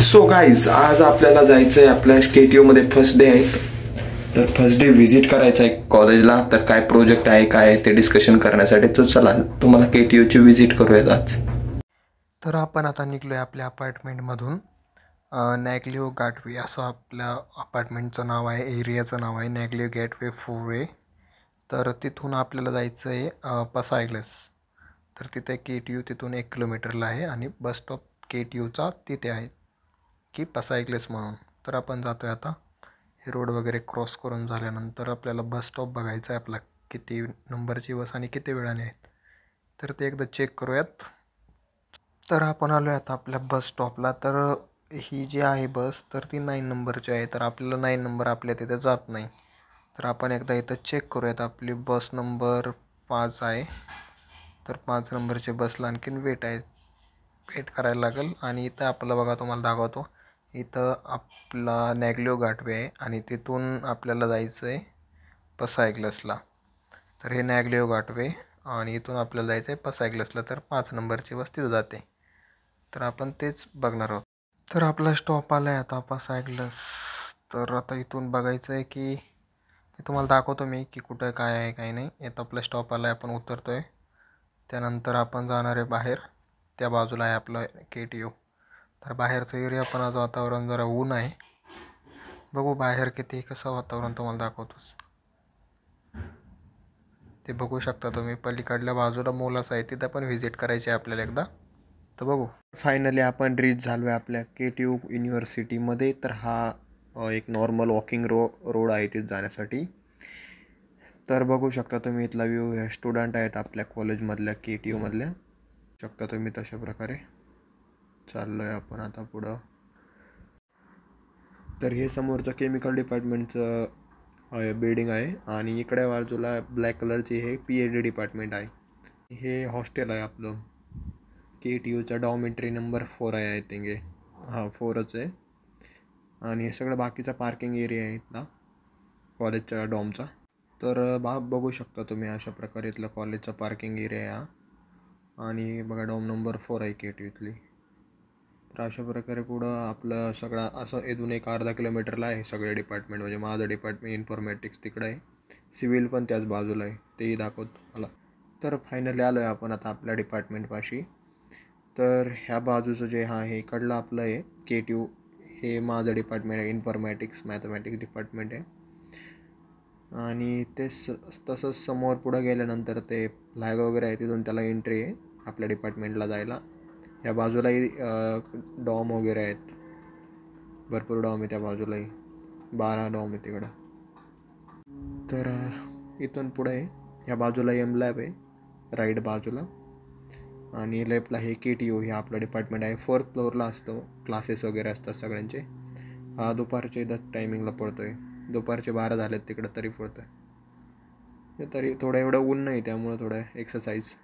So guys आज आपल्याला जायचं आहे आपल्या KTU मध्ये फर्स्ट डे आहे. तर फर्स्ट डे व्हिजिट करायचं आहे कॉलेजला. तर काय प्रोजेक्ट आहे काय ते डिस्कशन करण्यासाठी तो चला तुम्हाला KTU ची व्हिजिट करूयात आज. तर आपण आता निघलोय आपल्या अपार्टमेंटमधून. नॅगलिओ गेटवे असं आपल्या अपार्टमेंटचं नाव आहे, एरियाचं नाव आहे नॅगलिओ गेटवे 4A. तर तिथून आपल्याला जायचं आहे पसायग्लस. तर तिथे KTU तिथून 1 किलोमीटरला आहे आणि बस स्टॉप KTUचा तिथे आहे की पसायग्लस म्हणून. तर आपण जातो आहे आता. हे रोड वगैरे क्रॉस करून झाल्यानंतर आपल्याला बस स्टॉप बघायचा आहे आपला, किती नंबरची बस आणि किती वेळाने आहेत. तर ते एकदा चेक करूयात. तर आपण आलो आहे आता आपल्या बस स्टॉपला. तर ही जी आहे बस तर ती 9 नंबरची आहे. तर आपल्याला 9 नंबर आपल्या तिथे जात नाही. तर आपण एकदा इथं चेक करूयात. आपली बस नंबर 5 आहे. तर 5 नंबरच्या बसला आणखीन वेट करायला लागेल. आणि इथं आपल्याला बघा तुम्हाला दाखवतो, इथं आपला नॅगलिओ गेटवे आहे आणि तिथून आपल्याला जायचं आहे पसायग्लसला. तर हे नॅगलिओ गेटवे आणि इथून आपल्याला जायचं आहे पसायग्लसला. तर 5 नंबरची बस तिथं जाते. तर आपण तेच बघणार आहोत. तर आपला स्टॉप आला आहे आता पसायग्लस. तर आता इथून बघायचं आहे की तुम्हाला दाखवतो मी की कुठं काय आहे काय नाही. इथं आपला स्टॉप आला आहे, आपण उतरतो आहे. त्यानंतर आपण जाणार आहे बाहेर. त्या बाजूला आहे आपलं KTU. तर बाहेरचं एरिया पण आज वातावरण जरा ऊन आहे. बघू बाहेर किती कसं वातावरण तुम्हाला दाखवतोच. ते बघू शकता तुम्ही. पलीकडल्या बाजूला मोलाच आहे, तिथं पण व्हिजिट करायची आहे आपल्याला एकदा. तर बघू. फायनली आपण रीच झालो आहे आपल्या KTU युनिव्हर्सिटीमध्ये. तर हा एक नॉर्मल वॉकिंग रोड आहे तिथे जाण्यासाठी. तर बघू शकता तुम्ही इथला व्ह्यू. ह्या स्टुडंट आहेत आपल्या कॉलेजमधल्या KTU मधल्या. शकता तुम्ही तशा प्रकारे. चाललो आहे आपण आता पुढं. तर हे समोरचं केमिकल डिपार्टमेंटचं बिल्डिंग आहे आणि इकडे बाजूला ब्लॅक कलरची हे PhD डिपार्टमेंट आहे. हे हॉस्टेल आहे आपलं KTUचा. डॉर्मेटरी नंबर 4 आहे आय थिंक. हे 4च आहे. आणि हे सगळं बाकीचा पार्किंग एरिया आहे इथला कॉलेजच्या डॉमचा. तर बघू शकता तुम्ही अशा प्रकारे इथला कॉलेजचा पार्किंग एरिया आहे. आणि बघा डॉम नंबर 4 आहे KTU इथली. तर अशा प्रकारे पुढं आपलं सगळं असं इथून एक अर्धा किलोमीटरला आहे सगळे डिपार्टमेंट. म्हणजे माझं डिपार्टमेंट इन्फॉर्मॅटिक्स तिकडं आहे, सिव्हिल पण त्याच बाजूला आहे, तेही दाखवतो मला. तर फायनली आलो आहे आपण आता आपल्या डिपार्टमेंटपाशी. तर ह्या बाजूचं जे आहे इकडलं आपलं आहे KTU. हे माझं डिपार्टमेंट आहे, इन्फॉर्मॅटिक्स मॅथमॅटिक्स डिपार्टमेंट आहे. आणि ते तसंच समोर पुढं गेल्यानंतर ते फ्लॅग वगैरे आहे, तिथून त्याला एंट्री आहे आपल्या डिपार्टमेंटला जायला. या बाजूलाही डॉम वगैरे आहेत, भरपूर डॉम आहे त्या बाजूलाही. 12 डॉम आहे तिकडं. तर इथून पुढे या बाजूला M लॅब आहे राईट बाजूला. आणि लेफ्टला हे KTU. हे आपलं डिपार्टमेंट आहे. 4th फ्लोअरला असतं, क्लासेस वगैरे असतात सगळ्यांचे. हा दुपारचे 10 टायमिंगला पडतो आहे. दुपारचे 12 झालेत तिकडं तरी पडतो आहे. तरी थोडं एवढं ऊन नाही त्यामुळं थोडं एक्सरसाइज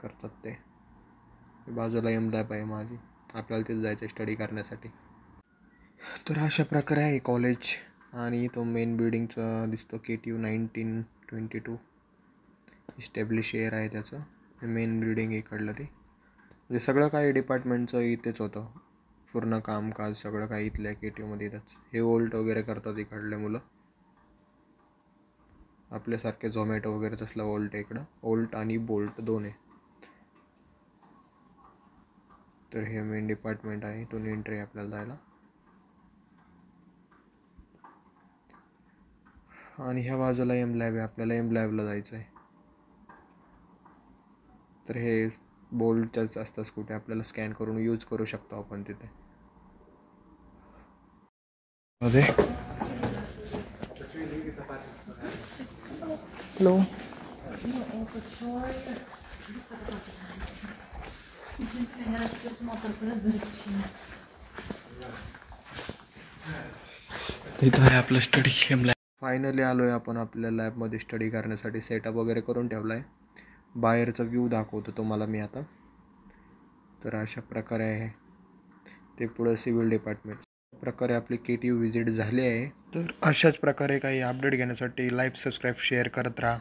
करतात ते. बाजूला M लॅब आहे माझी, आपल्याला तिथे जायचं स्टडी करण्यासाठी. तर अशा प्रकारे आहे कॉलेज. आणि तो मेन बिल्डिंगचा दिसतो KTU 1922 इस्टॅब्लिश एअर आहे त्याचं. मेन बिल्डिंग इकडलं ते. म्हणजे सगळं काही डिपार्टमेंटचं इथेच होतं, पूर्ण कामकाज सगळं काही इथल्या KTUमध्ये येतच. हे ओल्ट वगैरे करतात इकडले मुलं, आपल्यासारखे झोमॅटो वगैरे तसलं ओल्ट आहे इकडं. ओल्ट आणि बोल्ट 2 आहे. तर हे मेन डिपार्टमेंट आहे, इथून एंट्री आहे आपल्याला जायला. आणि ह्या बाजूला M लॅब आहे, आपल्याला M लॅबला जायचं आहे. तर हे बोल्टच्याच असतात स्कूटी, आपल्याला स्कॅन करून यूज करू शकतो आपण तिथे. हॅलो. इथं आहे आपलं स्टडी M लॅब. फायनली आलो आहे आपण आपल्या लॅबमध्ये स्टडी करण्यासाठी. सेटअप वगैरे करून ठेवला आहे. बाहेरचा व्ह्यू दाखवतो तुम्हाला मी आता. तर अशा प्रकारे आहे ते. पुढं सिव्हिल डिपार्टमेंट. प्रकारे आपली KTU व्हिजिट झाली आहे. तर अशाच प्रकारे काही अपडेट घेण्यासाठी लाईक, सबस्क्राईब, शेअर करत राहा.